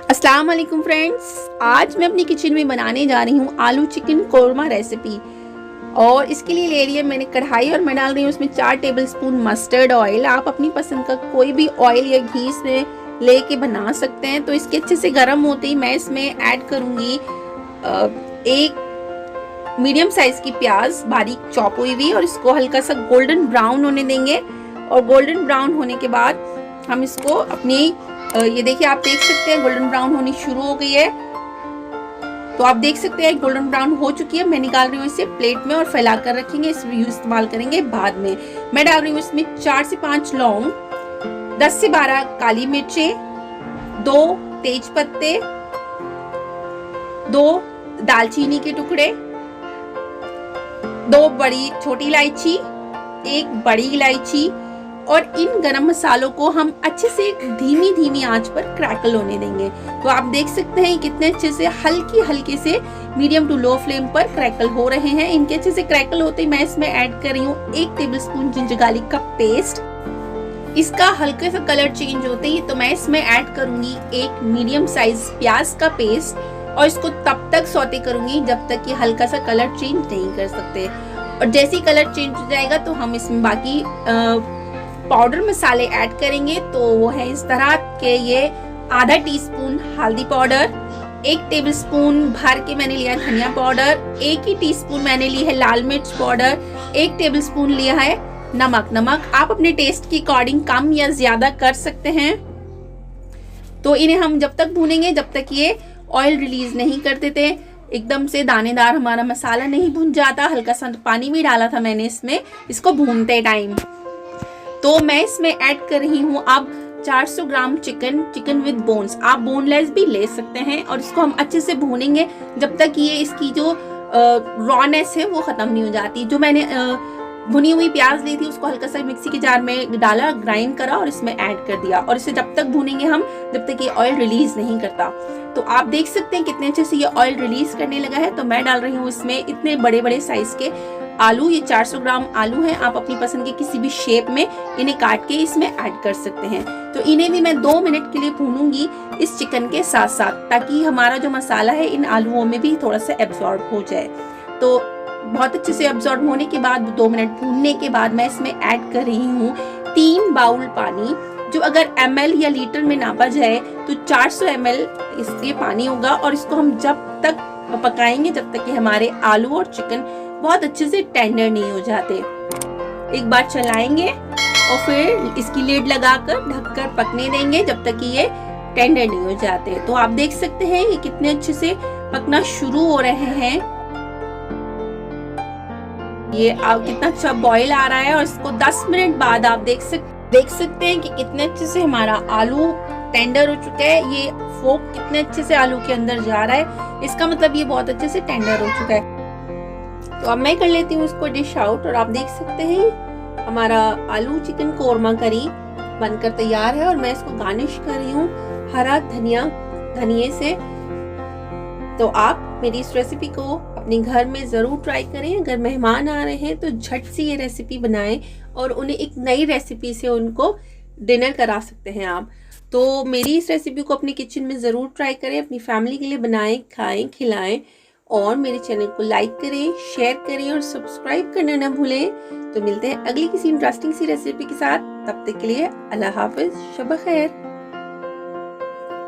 अस्सलाम वालेकुम फ्रेंड्स, आज मैं अपनी किचन में बनाने जा रही हूँ आलू चिकन कोरमा रेसिपी। और इसके लिए ले लिया मैंने कढ़ाई और मैं डाल रही हूँ उसमें 4 टेबलस्पून मस्टर्ड ऑयल। आप अपनी पसंद का कोई भी ऑयल या घी इसमें लेके बना सकते हैं। तो इसके अच्छे से गर्म होते ही मैं इसमें ऐड करूँगी एक मीडियम साइज की प्याज बारीक चॉप हुई हुई, और इसको हल्का सा गोल्डन ब्राउन होने देंगे। और गोल्डन ब्राउन होने के बाद हम इसको अपनी ये देखिए, आप देख सकते हैं गोल्डन ब्राउन होनी शुरू हो गई है। तो आप देख सकते हैं गोल्डन ब्राउन हो चुकी है। मैं निकाल रही हूँ इसे प्लेट में और फैला कर रखेंगे, इस इस्तेमाल करेंगे बाद में। मैं डाल रही हूँ इसमें 4 से 5 लौंग, 10 से 12 काली मिर्चें, 2 तेज पत्ते, 2 दालचीनी के टुकड़े, 2 बड़ी छोटी इलायची, 1 बड़ी इलायची। और इन गरम मसालों को हम अच्छे से धीमी धीमी आंच पर क्रैकल होने देंगे। तो आप देख सकते हैं कितने अच्छे से हल्के से मीडियम टू लो फ्लेम पर क्रैकल हो रहे हैं। इनके अच्छे से क्रैकल होते ही मैं इसमें ऐड कर रही हूँ 1 टेबलस्पून जिंजर गार्लिक का पेस्ट। इसका हल्के सा कलर चेंज होते ही तो मैं इसमें ऐड करूंगी 1 मीडियम साइज प्याज का पेस्ट, और इसको तब तक सौते करूंगी जब तक ये हल्का सा कलर चेंज नहीं कर सकते। और जैसे ही कलर चेंज हो जाएगा तो हम इसमें बाकी पाउडर मसाले ऐड करेंगे। तो वो है इस तरह के, ये आधा टीस्पून हल्दी पाउडर, 1 टेबलस्पून भर के मैंने लिया धनिया पाउडर, 1 ही टीस्पून मैंने ली है लाल मिर्च पाउडर, 1 टेबलस्पून लिया है नमक आप अपने टेस्ट के अकॉर्डिंग कम या ज्यादा कर सकते हैं। तो इन्हें हम जब तक भूनेंगे जब तक ये ऑयल रिलीज नहीं कर देते, एकदम से दानेदार हमारा मसाला नहीं भुन जाता। हल्का सा पानी भी डाला था मैंने इसमें, इसको भूनते टाइम। तो मैं इसमें ऐड कर रही हूँ अब 400 ग्राम चिकन विद बोन्स। आप बोनलेस भी ले सकते हैं। और इसको हम अच्छे से भूनेंगे जब तक ये इसकी जो रॉनेस है वो खत्म नहीं हो जाती। जो मैंने भुनी हुई प्याज ली थी उसको हल्का सा मिक्सी के जार में डाला, ग्राइंड करा और इसमें ऐड कर दिया। और इसे जब तक भूनेंगे हम जब तक ये ऑयल रिलीज नहीं करता। तो आप देख सकते हैं कितने अच्छे से ये ऑयल रिलीज करने लगा है। तो मैं डाल रही हूँ इसमें इतने बड़े बड़े साइज के आलू। ये 400 ग्राम आलू हैं। आप अपनी पसंद के किसी भी शेप में इन्हें काट के इसमें ऐड कर सकते हैं। तो इन्हें भी मैं 2 मिनट के लिए भूनूंगी इस चिकन के साथ साथ, ताकि हमारा जो मसाला है इन आलूओं में भी थोड़ा सा एब्जॉर्ब हो जाए। तो बहुत अच्छे से एब्जॉर्ब होने के बाद 2 मिनट भूनने के बाद मैं इसमें ऐड कर रही हूँ 3 बाउल पानी, जो अगर ml या लीटर में नापा जाए तो 400 ml इसलिए पानी होगा। और इसको हम जब तक पकाएंगे जब तक कि हमारे आलू और चिकन बहुत अच्छे से टेंडर नहीं हो जाते। एक बार चलाएंगे और फिर इसकी लिड लगाकर ढककर पकने देंगे जब तक कि ये टेंडर नहीं हो जाते। तो आप देख सकते हैं ये कितने अच्छे से पकना शुरू हो रहे हैं। ये अब कितना अच्छा बॉईल आ रहा है। और इसको 10 मिनट बाद आप देख सकते हैं कि कितने अच्छे से हमारा आलू टेंडर हो चुका है। ये फोक कितने अच्छे से आलू के अंदर जा रहा है, इसका मतलब ये बहुत अच्छे से टेंडर हो चुका है। तो अब मैं कर लेती हूँ इसको डिश आउट। और आप देख सकते हैं हमारा आलू चिकन कोरमा करी बनकर तैयार है। और मैं इसको गार्निश कर रही हूँ हरा धनिये से। तो आप मेरी इस रेसिपी को अपने घर में जरूर ट्राई करें। अगर मेहमान आ रहे हैं तो झट से ये रेसिपी बनाएं और उन्हें एक नई रेसिपी से उनको डिनर करा सकते हैं आप। तो मेरी इस रेसिपी को अपनी किचन में ज़रूर ट्राई करें, अपनी फैमिली के लिए बनाएं, खाएं, खिलाएं। और मेरे चैनल को लाइक करें, शेयर करें और सब्सक्राइब करना ना भूलें। तो मिलते हैं अगली किसी इंटरेस्टिंग सी रेसिपी के साथ। तब तक के लिए अल्लाह हाफिज, शब खैर।